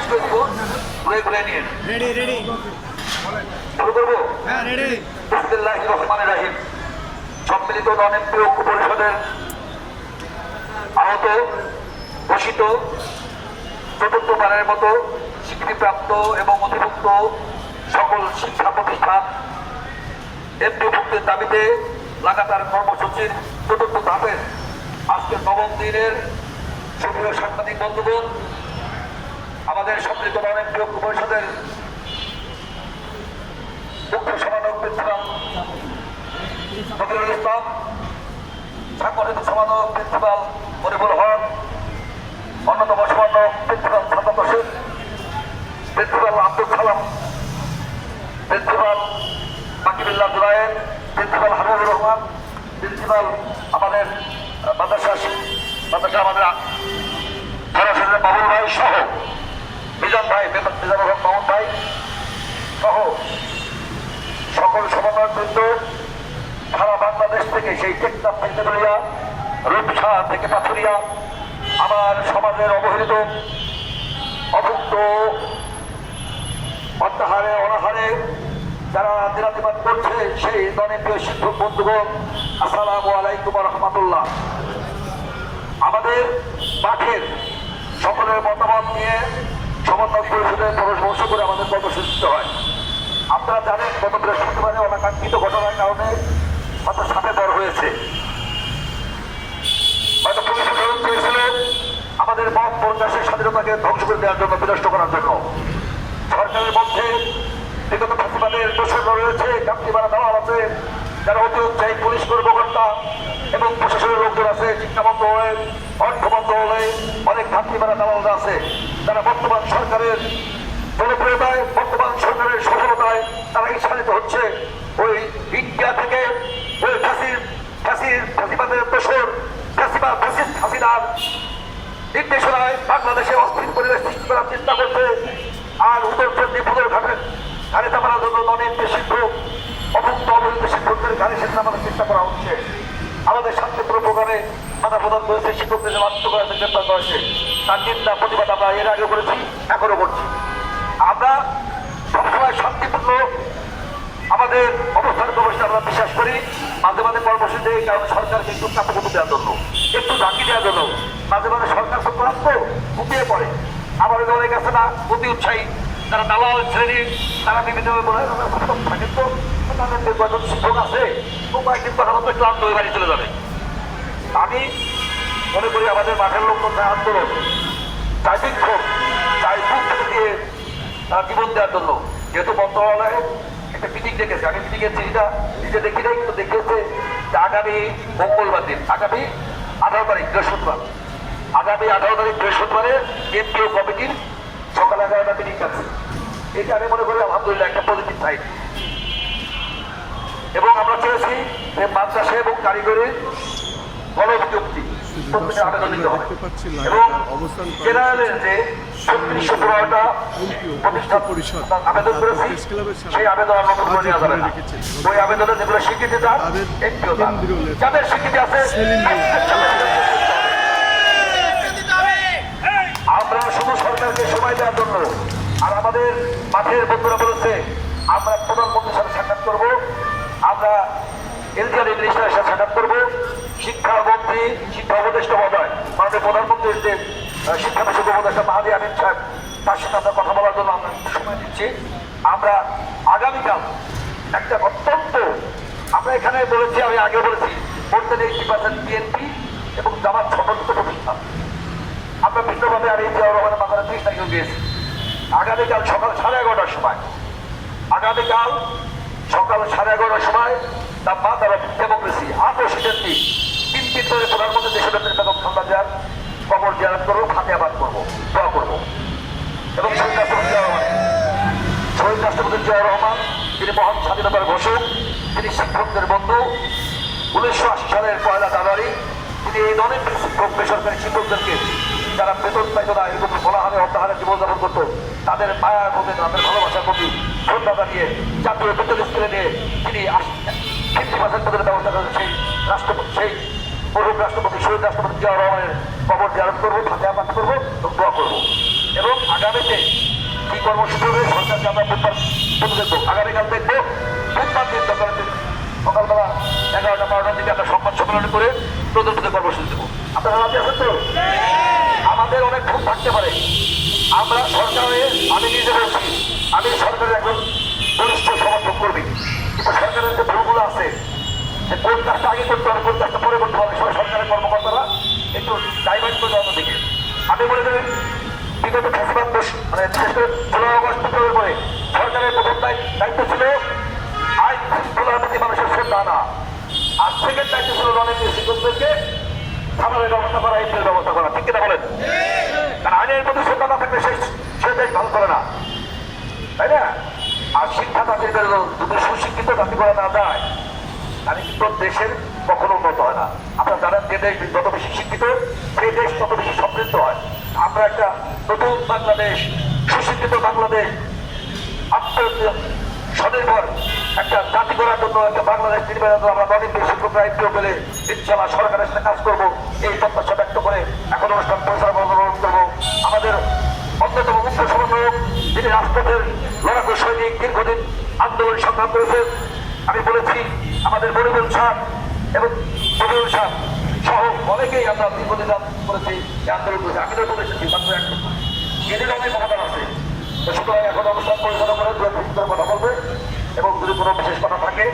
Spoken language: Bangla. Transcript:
করে দিব, ঘুরে ঘুরে নিয়ে শুরু করবো। বিসমিল্লাহির রহমানির রহিম। সম্মিলিত নন-এমপি ঐক্য পরিষদের আহত ঘোষিত চতুর্থবারের মতো স্বীকৃতিপ্রাপ্ত এবং অধিভুক্ত সকল শিক্ষা প্রতিষ্ঠান এমপিভুক্তির দাবিতে লাগাতার কর্মসূচির চতুর্থ ধাপের আজকের নবম দিনের সুপ্রিয় সাংবাদিক বন্ধুগণ, আমাদের সম্মিলিত নন-এমপি ঐক্য পরিষদের মুখ্য সমানক প্রিন্সিপাল নজরুল ইসলাম, সাংগঠনিক সমানক প্রিন্সিপাল মনিবুল হক, অন্যতম সমানক প্রিন্সিপাল সাদ্দাত Hossain, principal Abdul Salam, principal Makibullah Junaid, principal Habibur Rahman, principal আমাদের মাদ্রাসা আমাদের সরাসরি বাবুল ভাই সহ মিজান ভাই, মিজানুর হক মামুন ভাই সহ সকল সমন্বয়বৃন্দ সারা বাংলাদেশ থেকে, সেই টেকনাফ থেকে ধরিয়া রূপসা থেকে পাথুরিয়া, আমার সমাজের অবহেলিত অভুক্ত অত্যাহারে অনাহারে যারা দিনাতিপাত করছে সেই নন-এমপি শিক্ষক বন্ধুগণ, আসসালামু আলাইকুম রহমতুল্লাহ। আমাদের মাঠের সকলের মতামত নিয়ে সমন্বয় পরিষদের পরামর্শ করে আমাদের কর্মসূচি হয়। আপনারা জানেন গত বৃহস্পতিবারে অনাকাঙ্ক্ষিত ঘটনার কারণে হয়তো সাপে বর হয়েছে, হয়তো পুলিশ প্রশাসন চেয়েছিল আমাদের মত প্রকাশের স্বাধীনতাকে ধ্বংস করে দেওয়ার জন্য, বিনষ্ট করার জন্য। সরকারের মধ্যে বিগত ফ্যাসিবাদের দোষর রয়েছে, কাপ্তিমারা দালাল আছে, যারা অতি উৎসাহী পুলিশ কর্মকর্তা এবং প্রশাসনের লোকজন আছে, শিক্ষা মন্ত্রণালয়ে, অর্থ মন্ত্রণালয়ে অনেক কাপ্তিমারা দালালরা আছে, যারা বর্তমান সরকারের জনপ্রিয়তায়, বর্তমান সরকারের সফলতায় তারা ঈর্ষান্বিত হচ্ছে। ওই ইন্ডিয়া থেকে ওই ফ্যাসিবাদের দোষর হাসিনার নির্দেশনায় বাংলাদেশে অস্থির পরিবেশ সৃষ্টি করার চিন্তা করছে। আর উত্তরচন্ডী ফুলের ঘাড়ে চাপানোর জন্য নন-এমপি শিক্ষক, অভুক্ত অবহিত শিক্ষকদের ঘাড়ে সেটা নামানোর চেষ্টা করা হচ্ছে। আমাদের শান্তিপূর্ণ প্রোগ্রামে বাধা প্রদান করেছে, শিক্ষকদের যে বাধ্য করা গ্রেপ্তার করেছে, তার নিন্দা প্রতিবাদ আমরা এর আগে করেছি, এখনো করছি। আমরা সবসময় শান্তিপূর্ণ আমাদের অবস্থান কর্মসূচি আমরা বিশ্বাস করি। মাঝে মাঝে কর্মসূচি এই কারণে সরকারকে একটু চাপকটু দেওয়ার জন্য, একটু ঝাঁকি দেওয়ার জন্য। মাঝে মাঝে সরকার তো ক্লান্ত ঘুমিয়ে পড়ে, আবার অনেক আছে না অতি উৎসাহী, তারা দালাল শ্রেণী, তারা বিভিন্নভাবে বলে থাকে তো তাদের কয়েকজন শিক্ষক আছে, ও কয়েকদিন কথা মতো ক্লান্ত হয়ে বাড়ি চলে যাবে। আমি মনে করি আমাদের মাঠের লোকজন চায় আন্দোলন, চাই বিক্ষোভ, চাই বুক দিয়ে তারা জীবন দেওয়ার জন্য। যেহেতু মন্ত্রণালয়ে একটা মিটিং ডেকেছে, আমি মিটিংয়ের চিঠিটা নিজে দেখি নাই, কিন্তু দেখেছে যে আগামী মঙ্গলবার দিন, আগামী 18 তারিখ বৃহস্পতিবার, আগামী 18 তারিখ বৃহস্পতিবারে কেন্দ্রীয় কমিটির সকাল 11টা মিটিং আছে। এটা আমি মনে করি আলহামদুলিল্লাহ একটা পজিটিভ সাইড। এবং আমরা চেয়েছি যে মাদ্রাসা এবং কারিগরির গণবিজ্ঞপ্তি আবেদন দিতে হবে এবং জেনারেলের যে 3615টা প্রতিষ্ঠান আবেদন করেছি, সেই আবেদন আর নতুন করে নেওয়া যাবে না। ওই আবেদনে যেগুলো স্বীকৃতি চান, এমপিও চান, যাদের স্বীকৃতি আছে আমরা শুধু সরকারকে সময় দেওয়ার জন্য। আর আমাদের মাঠের বন্ধুরা বলেছে আমরা প্রধানমন্ত্রীর সাথে সাক্ষাৎ করবো, আমরা এলজিআর মিনিস্টারের সাথে সাক্ষাৎ করবো, শিক্ষামন্ত্রী, শিক্ষা উপদেষ্টা মহোদয়, মাননীয় প্রধানমন্ত্রীর যে শিক্ষা বিষয়ক উপদেষ্টা মাহাদি আমিন সাহেব, তার সাথে আমরা কথা বলার জন্য আমরা সময় দিচ্ছি। আমরা আগামীকাল একটা অত্যন্ত, আমরা এখানে বলেছি, আমি আগে বলেছি, বলতে 80% বিএনপি এবং জামাত সমর্থিত প্রতিষ্ঠান। আমরা ভিন্নভাবে আর এই জিয়াউর রহমানের মাথায় 30 তারিখে গিয়েছি। আগামীকাল সকাল 11:30টার সময়, আগামীকাল সকাল 11:30টার সময় তার মা তারা ডেমোক্রেসি 8 সিটের 3 ধরে প্রধানমন্ত্রী দেশনেত্রী বেগম খালেদা জিয়ার কবর জিয়ারত করবো, ফাতেহাবাদ করবো, দোয়া করবো। এবং শহীদ রাষ্ট্রপতি জিয়াউর রহমান, তিনি মহান স্বাধীনতার ঘোষক, তিনি শিক্ষকদের বন্ধু। 1980 সালের 1 জানুয়ারি তিনি এই নন-এমপি শিক্ষক, বেসরকারি শিক্ষকদেরকে যারা বেতন পাইত না, এরকম বলাহারে অত্যাহারে জীবনযাপন করতো, তাদের মায়ার প্রতি, তাদের ভালোবাসার প্রতি শ্রদ্ধা জানিয়ে জাতীয় বিদ্যালয় স্কুলে নিয়ে তিনি 50% পদের ব্যবস্থা করেন। সেই মরহুম রাষ্ট্রপতি, শহীদ রাষ্ট্রপতি জিয়াউর রহমানের কবর জিয়ারত করবো, ফাতেহাবাদ করবো, দোয়া করবো। এবং আগামীতে কর্মসূচি হবে সরকারকে আমরা বুধবার দেখবো, আগামীকাল দেখবো। বুধবার দিন সকালবেলা 11টা 12টার দিকে আমরা সংবাদ সম্মেলন করে প্রদর্শিত কর্মসূচি দেবো। আপনারা রাজি আছেন তো? আমাদের অনেক ভুল থাকতে পারে, আমরা সরকারে, আমি নিজে বলছি আমি সরকারের একজন বরিষ্ঠ সমর্থন করবি, কিন্তু সরকারের যে ভুলগুলো আছে যে কোন কাজটা আগে করতে হবে কোন কাজটা পরে করতে হবে সরকারের কর্মকর্তারা একটু ডাইভার্ট করে দেওয়ার দিকে। আমি মনে করি বিগত ফ্যাসিবাদ মানে বিশেষ করে 16 আগস্ট বিপ্লবের পরে সরকারের প্রথম দায়িত্ব ছিল আইন শৃঙ্খলার প্রতি মানুষের শ্রদ্ধা আনা, আর সেকেন্ড দায়িত্ব ছিল রণনীতি শিক্ষকদেরকে খাবারের ব্যবস্থা করা, ইটের ব্যবস্থা করা। ঠিক কিনা বলেন? কারণ আইনের প্রতি শ্রদ্ধা না থাকলে সে দেশ ভালো করে না, তাই না? আর শিক্ষা তাদের যদি সুশিক্ষিত জাতি করা না যায় তাহলে কিন্তু দেশের কখনো উন্নত হয় না। আপনারা জানেন যে দেশ যত বেশি শিক্ষিত সেই দেশ তত বেশি সমৃদ্ধ হয়। আমরা একটা নতুন বাংলাদেশ, সুশিক্ষিত বাংলাদেশ, স্বনির্ভর একটা জাতি করার জন্য একটা বাংলাদেশ নির্মাণের জন্য আমরা অনেক বেশি শিক্ষকরা আইপিও পেলে ইনশাআল্লাহ সরকারের সাথে কাজ করবো এই প্রত্যাশা ব্যক্ত করে এখন অনুষ্ঠান পরিচালনা অনুরোধ করবো আমাদের অন্যতম মুখ্য সমন্বয়ক যিনি রাজপথের লড়াকু সৈনিক, দীর্ঘদিন আন্দোলন সংগ্রাম করেছে। আমি বলেছি আমাদের মনিরুল সাহেব এবং মনিরুল সাহেব সহ অনেকেই আমরা দীর্ঘদিন করেছি আন্দোলন করেছি। আমি তো বলেছি মাত্র এক এদের অনেক অবদান আছে। সুতরাং এখন অনুষ্ঠান পরিচালনা করে কথা বলবে এবং যদি কোনো বিশেষ কথা থাকে